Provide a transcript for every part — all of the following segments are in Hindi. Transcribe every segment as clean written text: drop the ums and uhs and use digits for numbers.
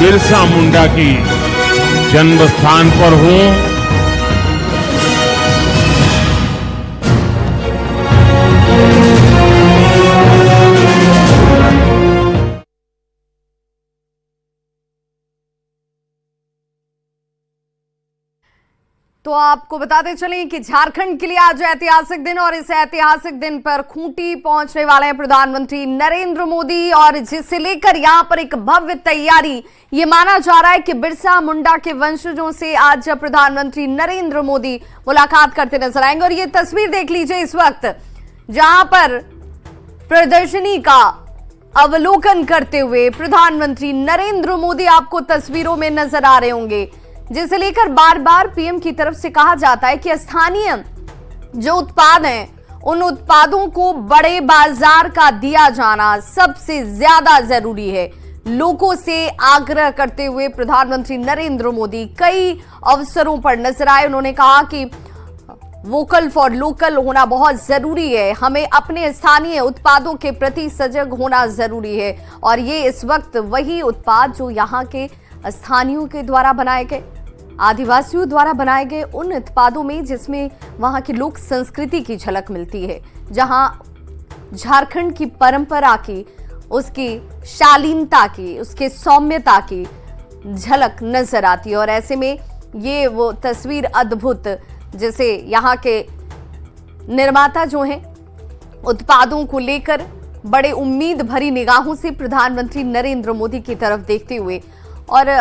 बिरसा मुंडा की जन्म स्थान पर हूं। तो आपको बताते चलें कि झारखंड के लिए आज ऐतिहासिक दिन, और इस ऐतिहासिक दिन पर खूंटी पहुंचने वाले हैं प्रधानमंत्री नरेंद्र मोदी, और जिसे लेकर यहां पर एक भव्य तैयारी। ये माना जा रहा है कि बिरसा मुंडा के वंशजों से आज प्रधानमंत्री नरेंद्र मोदी मुलाकात करते नजर आएंगे। और ये तस्वीर देख लीजिए इस वक्त, जहां पर प्रदर्शनी का अवलोकन करते हुए प्रधानमंत्री नरेंद्र मोदी आपको तस्वीरों में नजर आ रहे होंगे, जिसे लेकर बार बार पीएम की तरफ से कहा जाता है कि स्थानीय जो उत्पाद हैं उन उत्पादों को बड़े बाजार का दिया जाना सबसे ज्यादा जरूरी है। लोगों से आग्रह करते हुए प्रधानमंत्री नरेंद्र मोदी कई अवसरों पर नजर आए। उन्होंने कहा कि वोकल फॉर लोकल होना बहुत जरूरी है, हमें अपने स्थानीय उत्पादों के प्रति सजग होना जरूरी है। और ये इस वक्त वही उत्पाद जो यहाँ के स्थानीयों के द्वारा बनाए गए, आदिवासियों द्वारा बनाए गए उन उत्पादों में जिसमें वहां की लोक संस्कृति की झलक मिलती है, जहां झारखंड की परंपरा की, उसकी शालीनता की, उसके सौम्यता की झलक नजर आती है। और ऐसे में ये वो तस्वीर अद्भुत, जैसे यहाँ के निर्माता जो हैं उत्पादों को लेकर बड़े उम्मीद भरी निगाहों से प्रधानमंत्री नरेंद्र मोदी की तरफ देखते हुए, और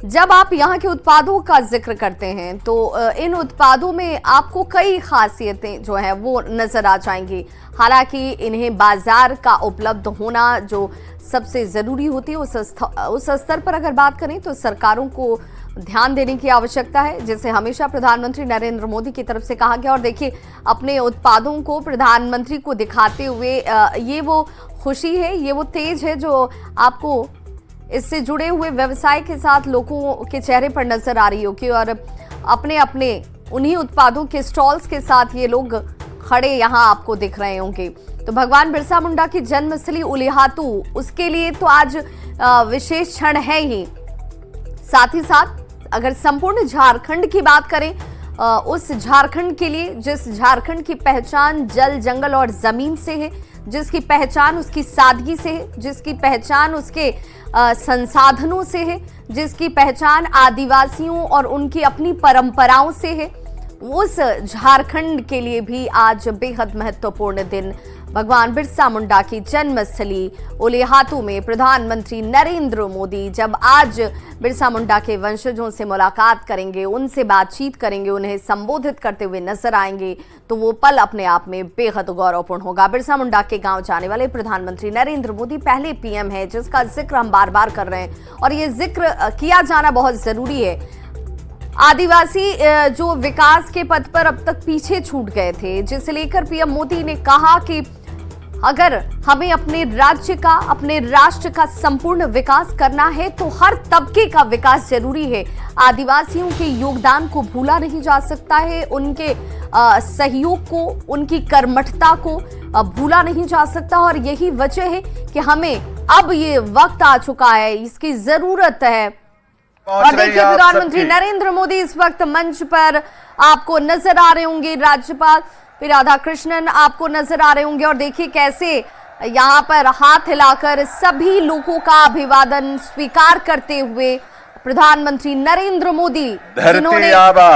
जब आप यहाँ के उत्पादों का जिक्र करते हैं तो इन उत्पादों में आपको कई खासियतें जो है वो नजर आ जाएंगी। हालांकि इन्हें बाजार का उपलब्ध होना जो सबसे जरूरी होती है, उस स्तर पर अगर बात करें तो सरकारों को ध्यान देने की आवश्यकता है, जिसे हमेशा प्रधानमंत्री नरेंद्र मोदी की तरफ से कहा गया। और देखिए, अपने उत्पादों को प्रधानमंत्री को दिखाते हुए ये वो खुशी है, ये वो तेज है जो आपको इससे जुड़े हुए व्यवसाय के साथ लोगों के चेहरे पर नजर आ रही होगी। और अपने अपने उन्हीं उत्पादों के स्टॉल्स के साथ ये लोग खड़े यहाँ आपको दिख रहे होंगे। तो भगवान बिरसा मुंडा की जन्मस्थली उलिहातू, उसके लिए तो आज विशेष क्षण है ही। साथ ही साथ अगर संपूर्ण झारखंड की बात करें, उस झारखंड के लिए जिस झारखंड की पहचान जल, जंगल और जमीन से है, जिसकी पहचान उसकी सादगी से है, जिसकी पहचान उसके संसाधनों से है, जिसकी पहचान आदिवासियों और उनकी अपनी परंपराओं से है, उस झारखंड के लिए भी आज बेहद महत्वपूर्ण दिन। भगवान बिरसा मुंडा की जन्मस्थली उलिहातू में प्रधानमंत्री नरेंद्र मोदी जब आज बिरसा मुंडा के वंशजों से मुलाकात करेंगे, उनसे बातचीत करेंगे, उन्हें संबोधित करते हुए नजर आएंगे, तो वो पल अपने आप में बेहद गौरवपूर्ण होगा। बिरसा मुंडा के गांव जाने वाले प्रधानमंत्री नरेंद्र मोदी पहले पीएम है जिसका जिक्र हम बार बार कर रहे हैं, और ये जिक्र किया जाना बहुत जरूरी है। आदिवासी जो विकास के पथ पर अब तक पीछे छूट गए थे, जिसे लेकर पीएम मोदी ने कहा कि अगर हमें अपने राज्य का, अपने राष्ट्र का संपूर्ण विकास करना है तो हर तबके का विकास जरूरी है। आदिवासियों के योगदान को भूला नहीं जा सकता है, उनके सहयोग को, उनकी कर्मठता को भूला नहीं जा सकता। और यही वजह है कि हमें अब ये वक्त आ चुका है, इसकी जरूरत है। और देखिए, प्रधानमंत्री नरेंद्र मोदी इस वक्त मंच पर आपको नजर आ रहे होंगे, राज्यपाल राधाकृष्णन आपको नजर आ रहे होंगे, और देखिए कैसे यहाँ पर हाथ हिलाकर सभी लोगों का अभिवादन स्वीकार करते हुए प्रधानमंत्री नरेंद्र मोदी, धरती आबा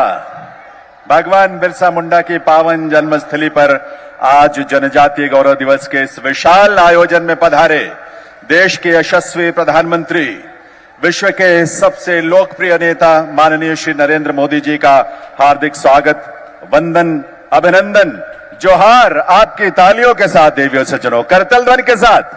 भगवान बिरसा मुंडा की पावन जन्मस्थली पर आज जनजातीय गौरव दिवस के इस विशाल आयोजन में पधारे देश के यशस्वी प्रधानमंत्री, विश्व के सबसे लोकप्रिय नेता माननीय श्री नरेंद्र मोदी जी का हार्दिक स्वागत, वंदन, अभिनंदन, जोहार आपकी तालियों के साथ, देवियों सज्जनों, करतल ध्वनि के साथ।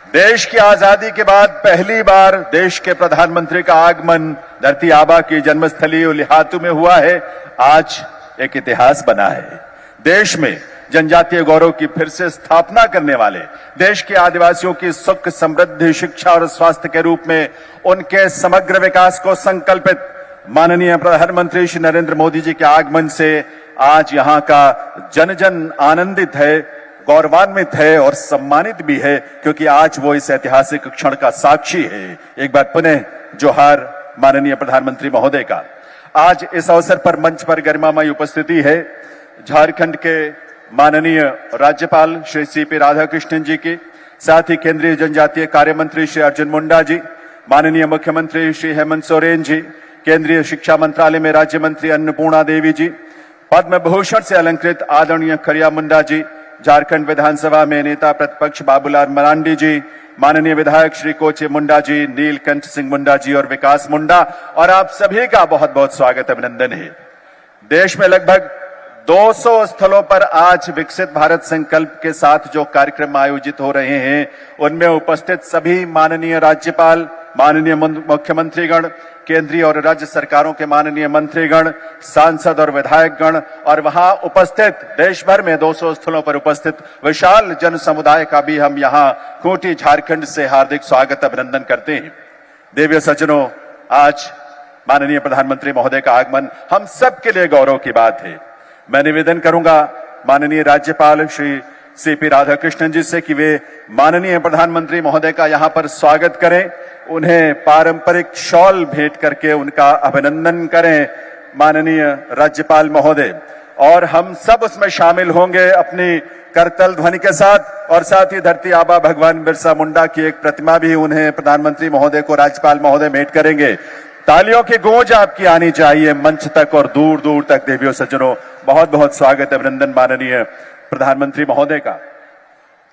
देश की आजादी के बाद पहली बार देश के प्रधानमंत्री का आगमन धरती आबा की जन्मस्थली उलिहातू में हुआ है। आज एक इतिहास बना है। देश में जनजातीय गौरव की फिर से स्थापना करने वाले, देश के आदिवासियों की सुख, समृद्धि, शिक्षा और स्वास्थ्य के रूप में उनके समग्र विकास को संकल्पित माननीय प्रधानमंत्री श्री नरेंद्र मोदी जी के आगमन से आज यहां का जन जन आनंदित है, गौरवान्वित है और सम्मानित भी है, क्योंकि आज वो इस ऐतिहासिक क्षण का साक्षी है। एक बार पुनः जोहार माननीय प्रधानमंत्री महोदय का। आज इस अवसर पर मंच पर गरिमामयी उपस्थिति है झारखंड के माननीय राज्यपाल श्री सीपी राधाकृष्णन जी की, साथ ही केंद्रीय जनजातीय कार्य मंत्री श्री अर्जुन मुंडा जी, माननीय मुख्यमंत्री श्री हेमंत सोरेन जी, केंद्रीय शिक्षा मंत्रालय में राज्य मंत्री अन्नपूर्णा देवी जी, पद्म भूषण से अलंकृत आदरणीय खरिया मुंडा जी, झारखंड विधानसभा में नेता प्रतिपक्ष बाबूलाल मरांडी जी, माननीय विधायक श्री कोचे मुंडा जी, नीलकंठ सिंह मुंडा जी और विकास मुंडा, और आप सभी का बहुत बहुत स्वागत अभिनंदन है। देश में लगभग 200 स्थलों पर आज विकसित भारत संकल्प के साथ जो कार्यक्रम आयोजित हो रहे हैं, उनमें उपस्थित सभी माननीय राज्यपाल, माननीय मुख्यमंत्रीगण, केंद्रीय और राज्य सरकारों के माननीय मंत्रीगण, सांसद और विधायकगण, और वहां उपस्थित देश भर में 200 स्थलों पर उपस्थित विशाल जन समुदाय का भी हम यहां खूंटी झारखंड से हार्दिक स्वागत अभिनंदन करते हैं। देवियों सज्जनों, आज माननीय प्रधानमंत्री महोदय का आगमन हम सबके लिए गौरव की बात है। मैं निवेदन करूंगा माननीय राज्यपाल श्री सीपी राधाकृष्णन जी से कि वे माननीय प्रधानमंत्री महोदय का यहां पर स्वागत करें, उन्हें पारंपरिक शॉल भेंट करके उनका अभिनंदन करें माननीय राज्यपाल महोदय, और हम सब उसमें शामिल होंगे अपनी करतल ध्वनि के साथ, और साथ ही धरती आबा भगवान बिरसा मुंडा की एक प्रतिमा भी उन्हें प्रधानमंत्री महोदय को राज्यपाल महोदय भेंट करेंगे। तालियों की गूंज आपकी आनी चाहिए मंच तक और दूर दूर तक। देवियों सज्जनों, बहुत बहुत स्वागत अभिनंदन माननीय प्रधानमंत्री महोदय का।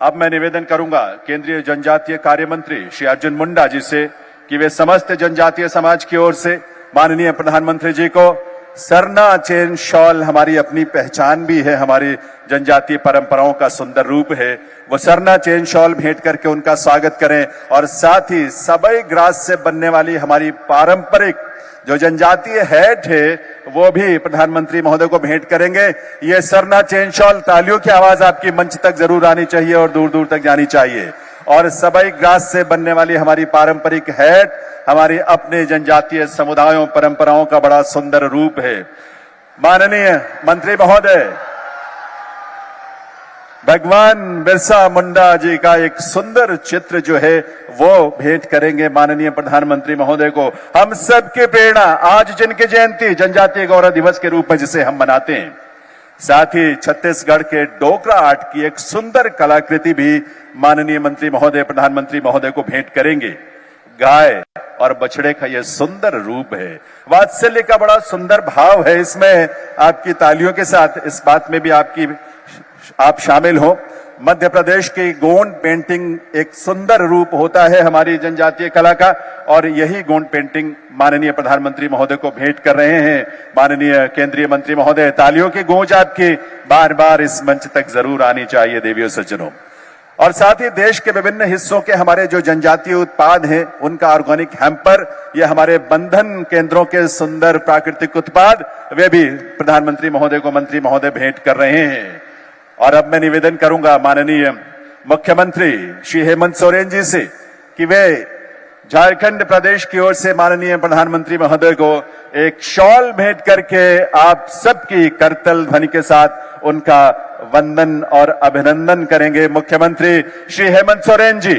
अब मैं निवेदन करूंगा केंद्रीय जनजातीय कार्य मंत्री श्री अर्जुन मुंडा जी से कि वे समस्त जनजातीय समाज की ओर से माननीय प्रधानमंत्री जी को सरना चेन शॉल, हमारी अपनी पहचान भी है, हमारी जनजातीय परंपराओं का सुंदर रूप है, वो सरना चेन शॉल भेंट करके उनका स्वागत करें, और साथ ही सबई ग्रास से बनने वाली हमारी पारंपरिक जो जनजातीय हैट है वो भी प्रधानमंत्री महोदय को भेंट करेंगे। ये सरना चेन शॉल, तालियों की आवाज आपकी मंच तक जरूर आनी चाहिए और दूर दूर तक जानी चाहिए। और सबई ग्रास से बनने वाली हमारी पारंपरिक हैट हमारी अपने जनजातीय समुदायों परंपराओं का बड़ा सुंदर रूप है। माननीय मंत्री महोदय भगवान बिरसा मुंडा जी का एक सुंदर चित्र जो है वो भेंट करेंगे माननीय प्रधानमंत्री महोदय को। हम सबकी प्रेरणा आज जिनकी जयंती जनजातीय गौरव दिवस के रूप में जिसे हम मनाते हैं, साथ ही छत्तीसगढ़ के डोकरा आर्ट की एक सुंदर कलाकृति भी माननीय मंत्री महोदय प्रधानमंत्री महोदय को भेंट करेंगे। गाय और बछड़े का यह सुंदर रूप है, वात्सल्य का बड़ा सुंदर भाव है इसमें। आपकी तालियों के साथ इस बात में भी आप शामिल हो। मध्य प्रदेश की गोंड पेंटिंग एक सुंदर रूप होता है हमारी जनजातीय कला का, और यही गोंड पेंटिंग माननीय प्रधानमंत्री महोदय को भेंट कर रहे हैं माननीय केंद्रीय मंत्री महोदय। तालियों की गूंज आपकी बार बार इस मंच तक जरूर आनी चाहिए देवियों सज्जनों। और साथ ही देश के विभिन्न हिस्सों के हमारे जो जनजातीय उत्पाद हैं उनका ऑर्गेनिक हैम्पर, ये हमारे बंधन केंद्रों के सुंदर प्राकृतिक उत्पाद, वे भी प्रधानमंत्री महोदय को मंत्री महोदय भेंट कर रहे हैं। और अब मैं निवेदन करूंगा माननीय मुख्यमंत्री श्री हेमंत सोरेन जी से कि वे झारखंड प्रदेश की ओर से माननीय प्रधानमंत्री महोदय को एक शॉल भेंट करके आप सबकी करतल ध्वनि के साथ उनका वंदन और अभिनंदन करेंगे। मुख्यमंत्री श्री हेमंत सोरेन जी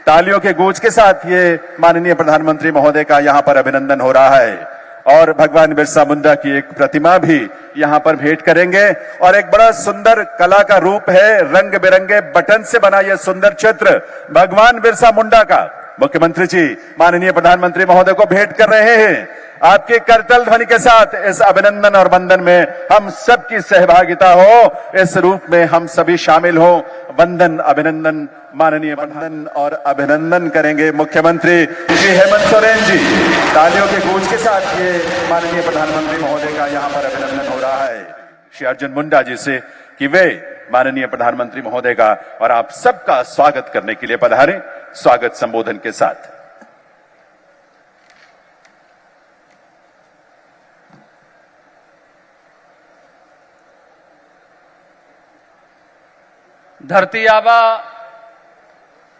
तालियों के गूंज के साथ ये माननीय प्रधानमंत्री महोदय का यहां पर अभिनंदन हो रहा है, और भगवान बिरसा मुंडा की एक प्रतिमा भी यहां पर भेंट करेंगे। और एक बड़ा सुंदर कला का रूप है, रंग बिरंगे बटन से बना यह सुंदर चित्र भगवान बिरसा मुंडा का मुख्यमंत्री जी माननीय प्रधानमंत्री महोदय को भेंट कर रहे हैं। आपके करतल ध्वनि के साथ इस अभिनंदन और वंदन में हम सबकी सहभागिता हो, इस रूप में हम सभी शामिल हो। वंदन अभिनंदन माननीय वंदन और अभिनंदन करेंगे मुख्यमंत्री श्री हेमंत सोरेन जी। तालियों के गूंज के साथ ये माननीय प्रधानमंत्री महोदय का यहाँ पर अभिनंदन हो रहा है श्री अर्जुन मुंडा जी से कि वे माननीय प्रधानमंत्री महोदय का और आप सबका स्वागत करने के लिए पधारे स्वागत संबोधन के साथ। धरती आबा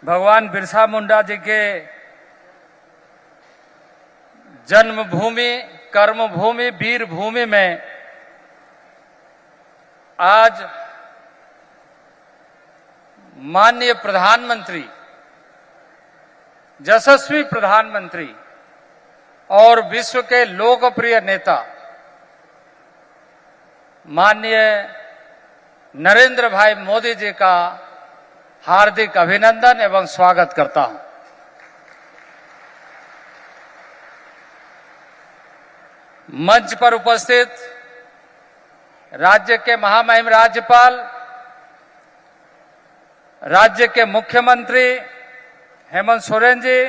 भगवान बिरसा मुंडा जी के जन्मभूमि, कर्मभूमि, वीर भूमि में आज माननीय प्रधानमंत्री, यशस्वी प्रधानमंत्री और विश्व के लोकप्रिय नेता माननीय नरेंद्र भाई मोदी जी का हार्दिक अभिनंदन एवं स्वागत करता हूं। मंच पर उपस्थित राज्य के महामहिम राज्यपाल, राज्य के मुख्यमंत्री हेमंत सोरेन जी,